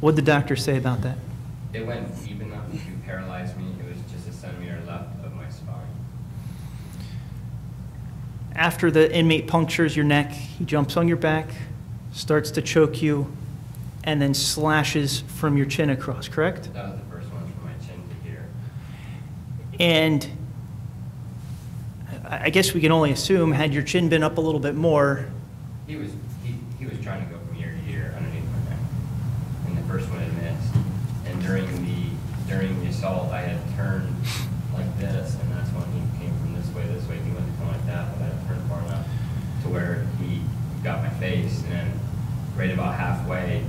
What'd the doctor say about that? It went deep enough to paralyze me. It was just a centimeter left of my spine. After the inmate punctures your neck, he jumps on your back, starts to choke you, and then slashes from your chin across, correct? That was the first one, from my chin to here. And I guess we can only assume, had your chin been up a little bit more. He was trying to go from ear to ear underneath my neck. And the first one had missed. And during the assault, I had turned like this, and that's when he came from this way. He went to come like that, but I had turned far enough to where he got my face. And then right about halfway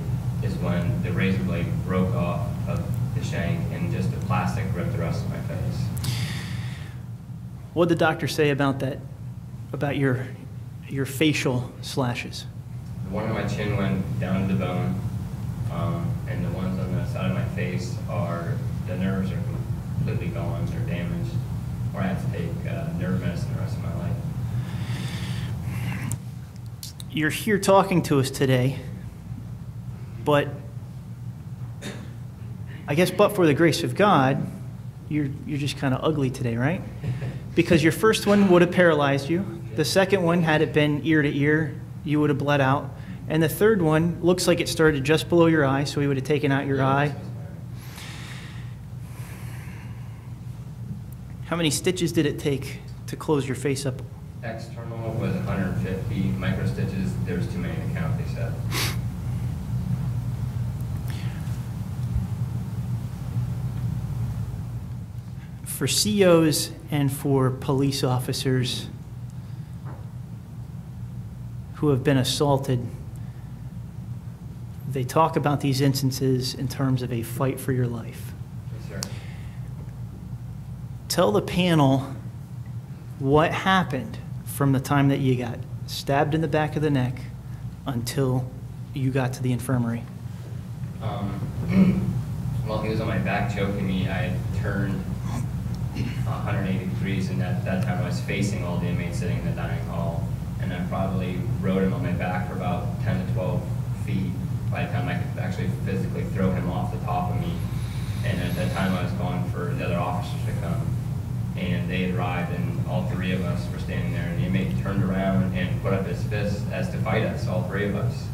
is when the razor blade broke off of the shank, and just the plastic ripped the rest of my face. What did the doctor say about that, about your facial slashes? The one on my chin went down to the bone, and the ones on the side of my face the nerves are completely gone, they're damaged, or I have to take nerve medicine the rest of my life. You're here talking to us today, but I guess but for the grace of God, you're just kind of ugly today, right? Because your first one would have paralyzed you. The second one, had it been ear to ear, you would have bled out. And the third one looks like it started just below your eye, so he would have taken out your eye. How many stitches did it take to close your face up? External was 150 micro stitches. There was too many to count, they said. For COs and for police officers who have been assaulted, they talk about these instances in terms of a fight for your life. Yes, sir. Tell the panel what happened from the time that you got stabbed in the back of the neck until you got to the infirmary. While he was on my back choking me, I had turned 180 degrees, and at that time I was facing all the inmates sitting in the dining hall, and I probably rode him on my back for about 10 to 12 feet by the time I could actually physically throw him off the top of me. And at that time I was calling for the other officers to come, and they had arrived, and all three of us were standing there, and the inmate turned around and put up his fist as to fight us, all three of us.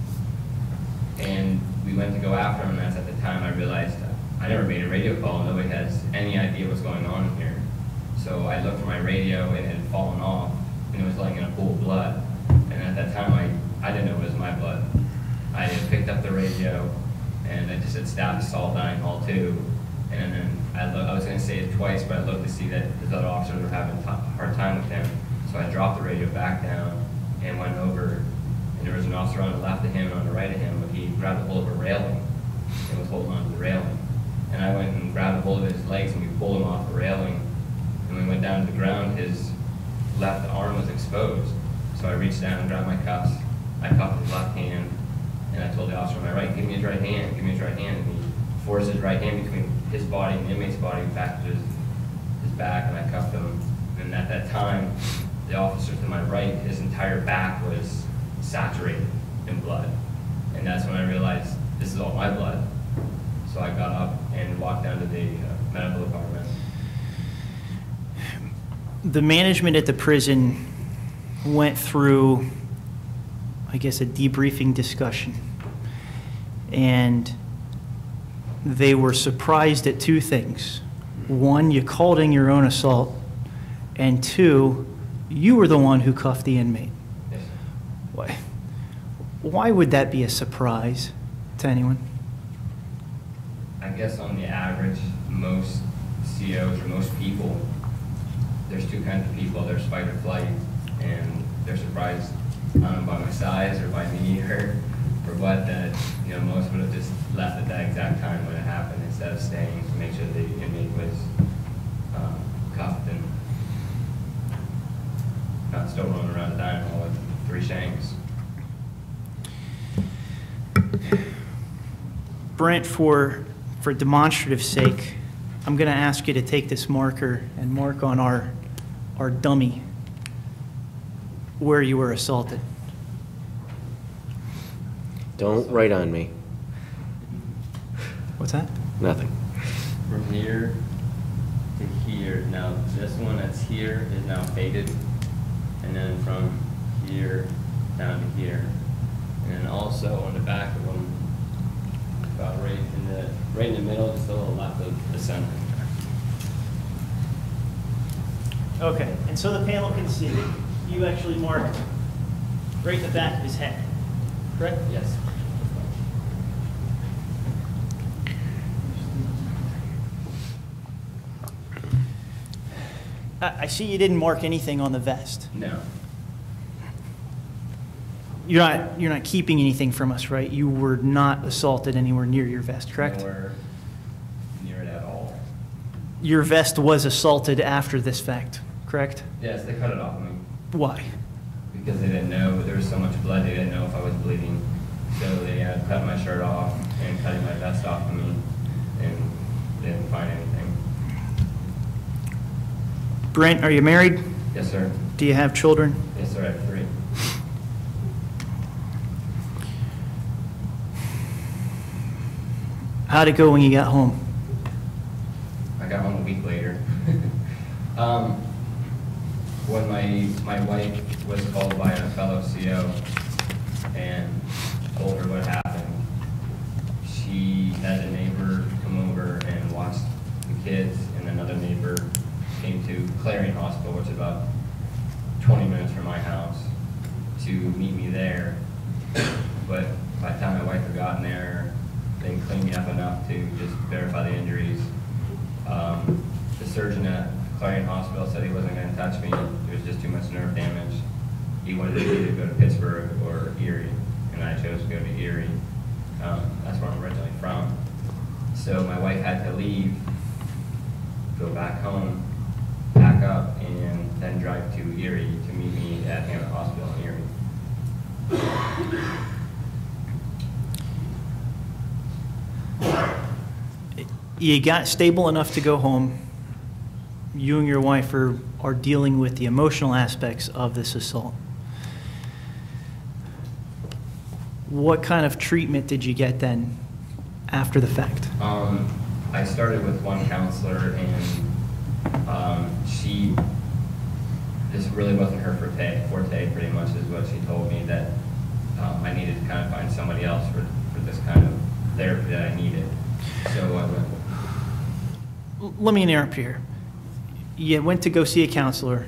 And we went to go after him, and that's at the time I realized I never made a radio call. Nobody has any idea what's going on in here. So I looked for my radio, and it had fallen off, and it was laying in a pool of blood. And at that time, I didn't know it was my blood. I had picked up the radio, and I just had stabbed assault dining hall 2. And then I was going to say it twice, but I looked to see that his other officers were having a hard time with him. So I dropped the radio back down and went over, and there was an officer on the left of him and on the right of him, but he grabbed a hold of a railing and was holding on to the railing. And I went and grabbed a hold of his legs, and we pulled him off the railing. And when we went down to the ground, his left arm was exposed. So I reached down and grabbed my cuffs. I cuffed his left hand, and I told the officer on my right, give me his right hand, give me his right hand. And he forced his right hand between his body and the inmate's body back to his back, and I cuffed him. And at that time, the officer to my right, his entire back was saturated in blood. And that's when I realized this is all my blood. So I got up and walked down to the medical department. The management at the prison went through, I guess, a debriefing discussion. And they were surprised at two things. One, you called in your own assault. And two, you were the one who cuffed the inmate. Yes. Why would that be a surprise to anyone? I guess on the average, most COs or most people, there's two kinds of people. There's fight or flight, and they're surprised, I don't know, by my size or by me or what, that most would have just left at that exact time when it happened instead of staying to make sure the inmate was cuffed and not still roaming around the dining hall with 3 shanks. Brent, for demonstrative sake, I'm going to ask you to take this marker and mark on our dummy where you were assaulted. Don't write on me. What's that? Nothing. From here to here, now this one that's here is now faded, and then from here down to here. And then also on the back of them, about right in the middle, just a little left of the center. Okay, and so the panel can see that you actually marked right in the back of his head, correct? Yes. I see you didn't mark anything on the vest. No. You're not keeping anything from us, right? You were not assaulted anywhere near your vest, correct? Nowhere near it at all. Your vest was assaulted after this fact, correct? Yes, they cut it off of me Why? because they didn't know there was so much blood. They didn't know if I was bleeding, so they had cut my shirt off and cutting my vest off of me, and they didn't find anything. Brent, are you married? Yes, sir. Do you have children? Yes, sir. I have 3. How'd it go when you got home? I got home a week later. When my wife was called by a fellow CO and told her what happened, she had a neighbor come over and watch the kids, and another neighbor came to Clarion Hospital, which is about 20 minutes from my house, to meet me there. But by the time my wife had gotten there, they cleaned me up enough to just verify the injuries. The surgeon at Clarion Hospital said he wasn't going to touch me. There was just too much nerve damage. He wanted me to either go to Pittsburgh or Erie, and I chose to go to Erie. That's where I'm originally from. So my wife had to leave, go back home, pack up, and then drive to Erie to meet me at Hammond Hospital in Erie. You got stable enough to go home. You and your wife are dealing with the emotional aspects of this assault. What kind of treatment did you get then after the fact? I started with one counselor, and this really wasn't her forte, pretty much is what she told me, that I needed to kind of find somebody else for this kind of therapy that I needed. So I went. Let me interrupt here. You went to go see a counselor.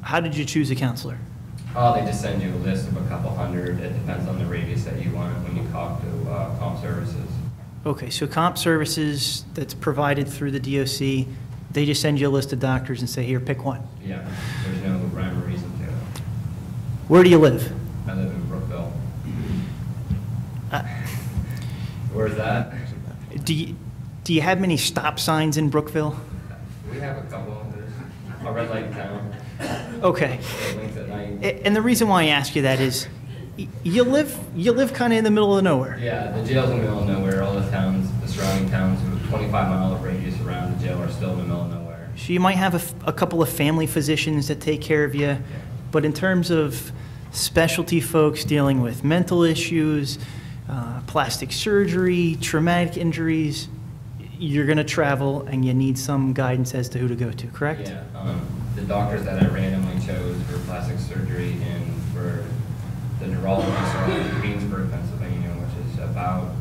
How did you choose a counselor? Oh, they just send you a list of a couple hundred. It depends on the radius that you want when you talk to comp services. Okay, so comp services that's provided through the DOC, they just send you a list of doctors and say, here, pick one. Yeah, there's no rhyme or reason to it. Where do you live? I live in Brookville. Where's that? Do you have many stop signs in Brookville? We have a couple. There's a red light town. Okay. It blinks at night. And the reason why I ask you that is, you live kind of in the middle of nowhere. Yeah, the jail's in the middle of nowhere. All the towns, the surrounding towns, with 25-mile radius around the jail are still in the middle of nowhere. So you might have a couple of family physicians that take care of you, but in terms of specialty folks dealing with mental issues, plastic surgery, traumatic injuries, you're going to travel and you need some guidance as to who to go to, correct? Yeah, the doctors that I randomly chose for plastic surgery and for the neurologist are in Greensburg, Pennsylvania, which is about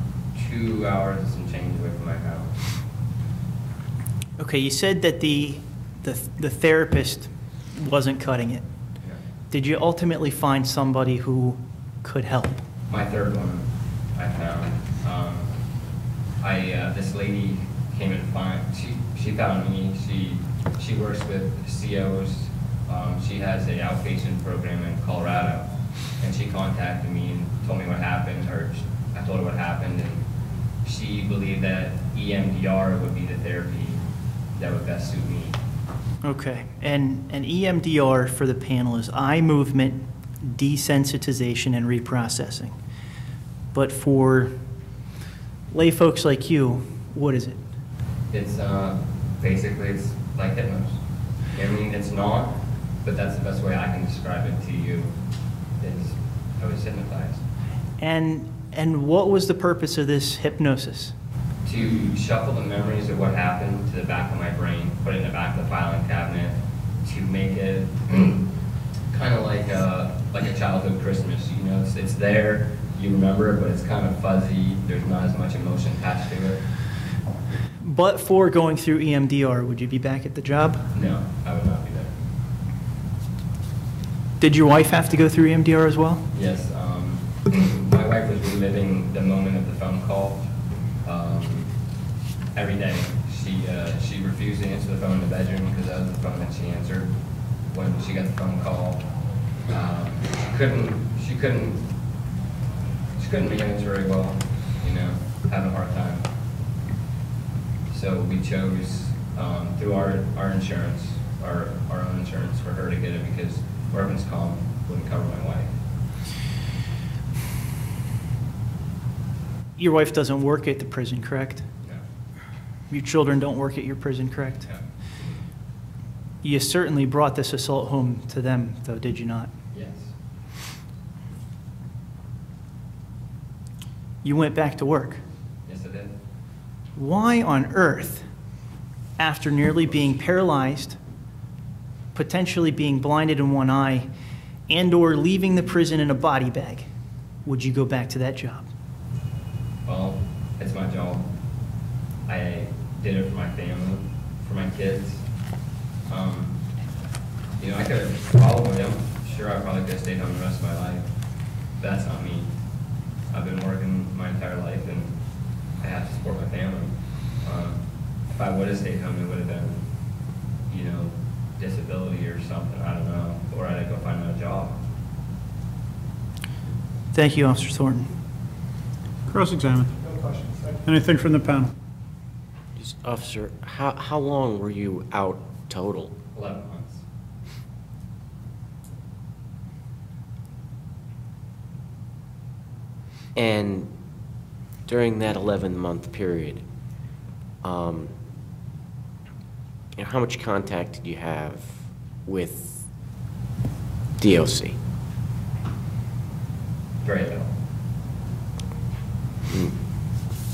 2 hours and some change away from my house. Okay, you said that the therapist wasn't cutting it. Yeah. Did you ultimately find somebody who could help? My third one I found. This lady came and she found me. She works with COs. She has an outpatient program in Colorado, and she contacted me and told me what happened, or I told her what happened, and she believed that EMDR would be the therapy that would best suit me. Okay, and EMDR for the panel is eye movement desensitization and reprocessing. But for lay folks like you, what is it? It's basically it's like hypnosis. I mean, it's not, but that's the best way I can describe it to you. Is I was hypnotized. And And what was the purpose of this hypnosis? To shuffle the memories of what happened to the back of my brain, put it in the back of the filing cabinet, to make it kind of like a childhood Christmas. You know, it's there, you remember it, but it's kind of fuzzy. There's not as much emotion attached to it. But for going through EMDR, would you be back at the job? No, I would not be there. Did your wife have to go through EMDR as well? Yes, my wife was reliving the moment of the phone call every day. She refused to answer the phone in the bedroom because that was the phone that she answered when she got the phone call. She couldn't manage very well, you know, having a hard time. So we chose through our insurance, our own insurance, for her to get it because workman's comp wouldn't cover my wife. Your wife doesn't work at the prison, correct? No. Your children don't work at your prison, correct? No. You certainly brought this assault home to them, though, did you not? Yes. You went back to work. Yes, I did. Why on earth, after nearly being paralyzed, potentially being blinded in one eye, and/or leaving the prison in a body bag, would you go back to that job? Well, it's my job. I did it for my family, for my kids. You know, I could have followed them. Sure, I probably could have stayed home the rest of my life. But that's not me. I've been working my entire life, and I have to support my family. If I would have stayed home, it would have been, you know, disability or something. I don't know. Or I'd go find another job. Thank you, Officer Thornton. Cross-examine. No questions. Thank you. Anything from the panel? Officer, how long were you out total? 11 months. And during that 11-month period, you know, how much contact did you have with DOC? Very little.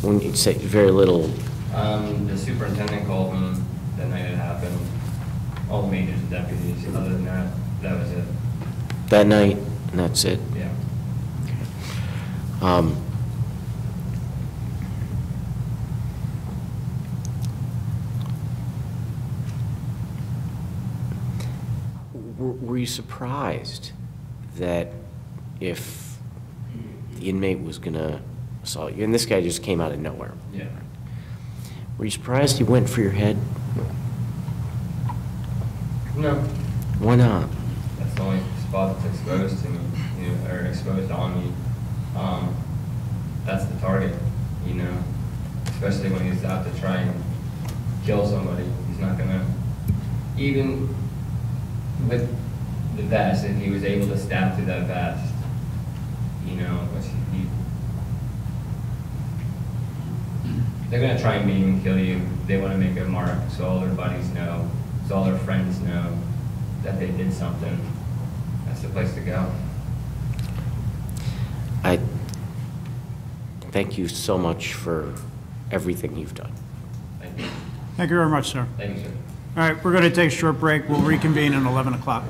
When you say very little, The superintendent called me the night it happened. All the majors and deputies. Other than that, that was it. that night, and that's it? Yeah. Were you surprised that if the inmate was going to assault you, and this guy just came out of nowhere, Yeah. were you surprised he went for your head? No. Why not? That's the only spot that's exposed to me, you know, or exposed on me. That's the target, you know. Especially when he's out to try and kill somebody. He's not gonna, even with the vest, if he was able to stab through that vest, you know, which they're gonna try and beat and kill you. They wanna make a mark so all their buddies know, so all their friends know that they did something. That's the place to go. I thank you so much for everything you've done. Thank you. Thank you very much, sir. Thank you, sir. All right, we're going to take a short break. We'll reconvene at 11 o'clock.